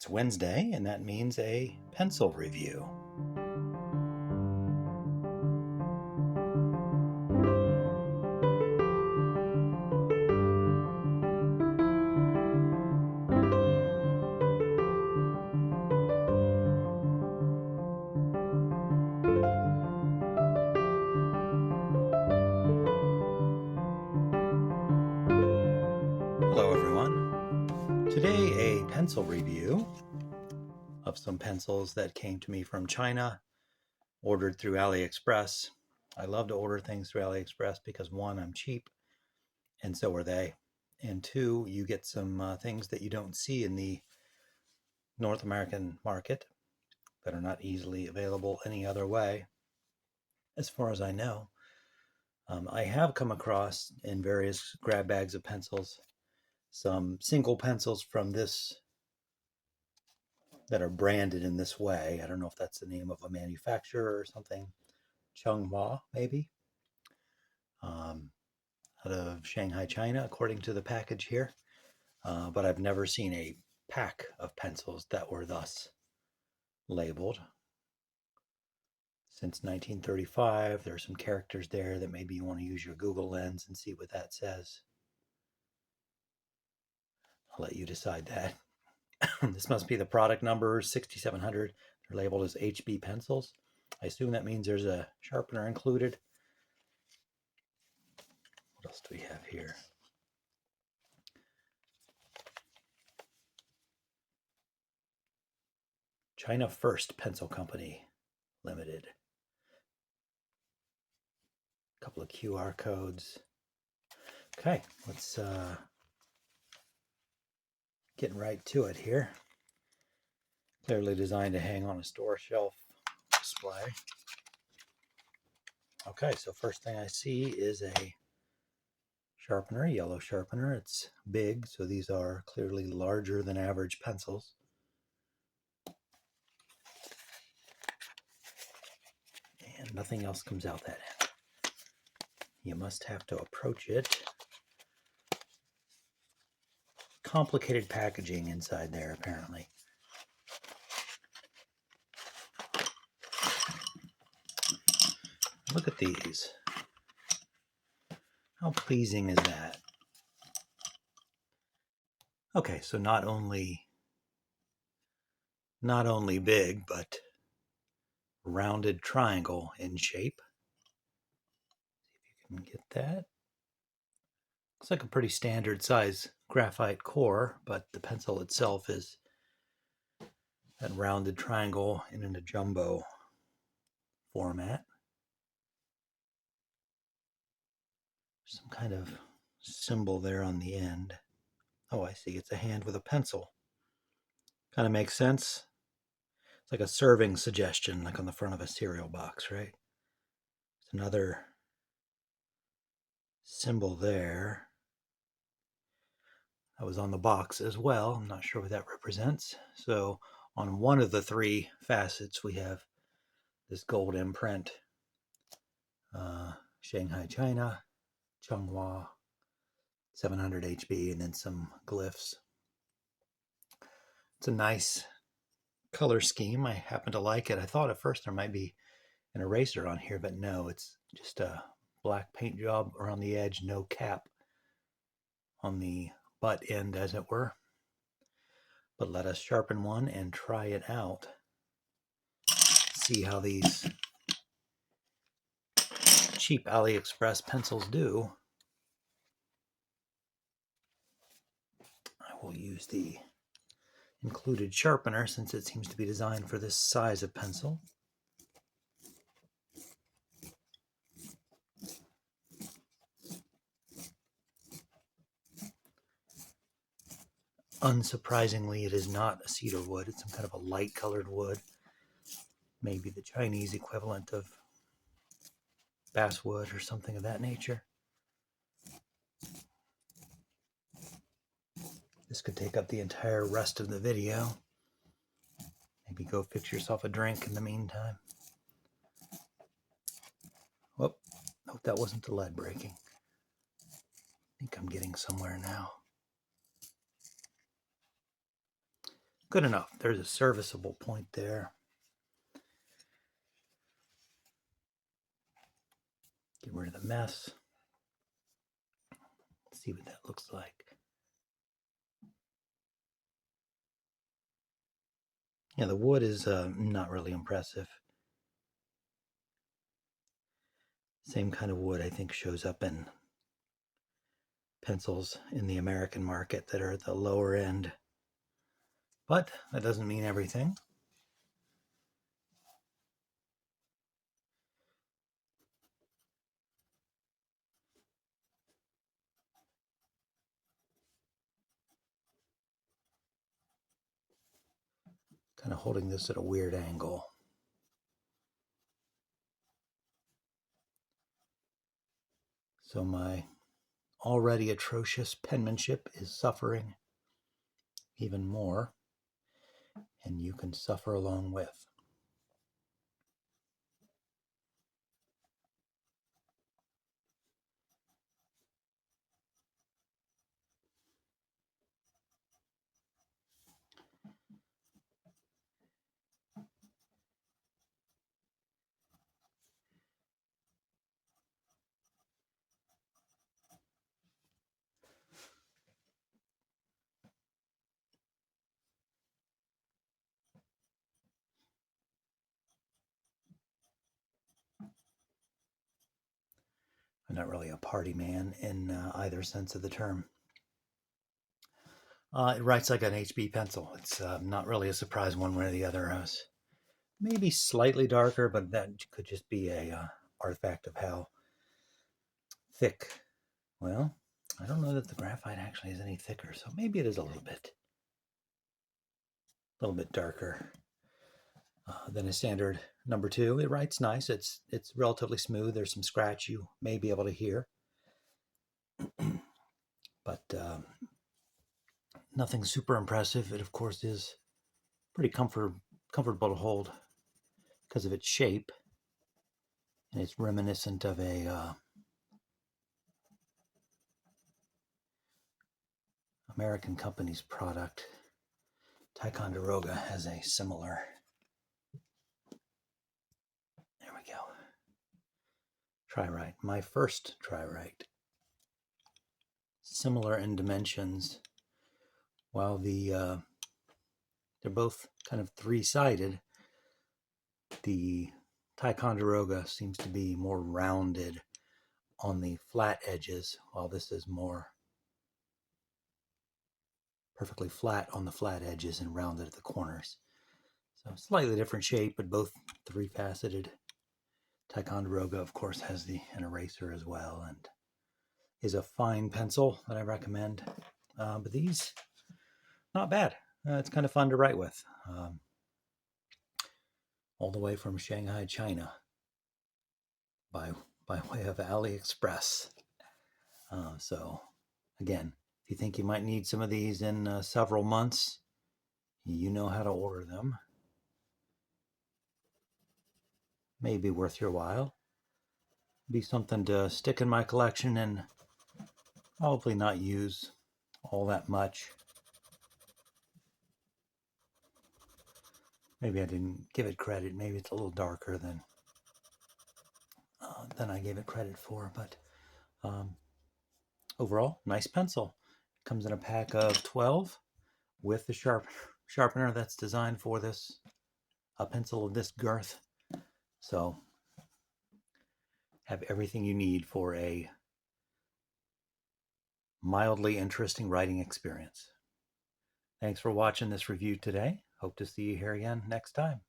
It's Wednesday, and that means a pencil review. Hello, everyone. Today, a pencil review of some pencils that came to me from China, ordered through AliExpress. I love to order things through AliExpress because one, I'm cheap, and so are they. And two, you get some things that you don't see in the North American market that are not easily available any other way, as far as I know. I have come across in various grab bags of pencils some single pencils from this that are branded in this way. I don't know if that's the name of a manufacturer or something. Chung Hwa, maybe, out of Shanghai, China, according to the package here. But I've never seen a pack of pencils that were thus labeled. Since 1935, there are some characters there that maybe you want to use your Google lens and see what that says. I'll let you decide that. This must be the product number 6700. They're labeled as HB pencils. I assume that means there's a sharpener included. What else do we have here? China First Pencil Company Limited. A couple of QR codes. Okay, let's get right to it here. Clearly designed to hang on a store shelf display. Okay, so first thing I see is a sharpener, yellow sharpener. It's big, so these are clearly larger than average pencils. And nothing else comes out that end. You must have to approach it. Complicated packaging inside there, apparently. Look at these. How pleasing is that? Okay, so not only big, but rounded triangle in shape. See if you can get that. Looks like a pretty standard size graphite core, but the pencil itself is that rounded triangle in a jumbo format. Some kind of symbol there on the end. Oh, I see. It's a hand with a pencil. Kind of makes sense. It's like a serving suggestion, like on the front of a cereal box, right? It's another symbol there. That was on the box as well. I'm not sure what that represents. So on one of the three facets, we have this gold imprint, Shanghai, China, Chung Hwa, 700 HB, and then some glyphs. It's a nice color scheme. I happen to like it. I thought at first there might be an eraser on here, but no, it's just a black paint job around the edge, no cap on the butt end, as it were. But let us sharpen one and try it out. See how these cheap AliExpress pencils do. I will use the included sharpener since it seems to be designed for this size of pencil. Unsurprisingly, it is not a cedar wood. It's some kind of a light colored wood. Maybe the Chinese equivalent of basswood or something of that nature. This could take up the entire rest of the video. Maybe go fix yourself a drink in the meantime. Whoop, hope that wasn't the lead breaking. I think I'm getting somewhere now. Good enough. There's a serviceable point there. Get rid of the mess. See what that looks like. Yeah, the wood is not really impressive. Same kind of wood I think shows up in pencils in the American market that are at the lower end. But that doesn't mean everything. Kind of holding this at a weird angle. So my already atrocious penmanship is suffering even more, and you can suffer along with. I'm not really a party man in either sense of the term. It writes like an HB pencil. It's not really a surprise one way or the other. Maybe slightly darker, but that could just be a artifact of how thick. Well, I don't know that the graphite actually is any thicker, so maybe it is a little bit darker than a standard number 2. It writes nice. It's relatively smooth. There's some scratch you may be able to hear, but nothing super impressive. It of course is pretty comfortable to hold because of its shape, and it's reminiscent of a American company's product. Ticonderoga has a similar. There we go. Tri-Rite, my first Tri-Rite. Similar in dimensions. While they're both kind of 3-sided, the Ticonderoga seems to be more rounded on the flat edges, while this is more perfectly flat on the flat edges and rounded at the corners. So slightly different shape, but both 3-faceted. Ticonderoga, of course, has an eraser as well, and is a fine pencil that I recommend. But these, not bad. It's kind of fun to write with. All the way from Shanghai, China, by way of AliExpress. So, again, if you think you might need some of these in several months, you know how to order them. May be worth your while. Be something to stick in my collection and probably not use all that much. Maybe I didn't give it credit. Maybe it's a little darker than I gave it credit for. But overall, nice pencil. Comes in a pack of 12 with the sharpener that's designed for this, a pencil of this girth. So have everything you need for a mildly interesting writing experience. Thanks for watching this review today. Hope to see you here again next time.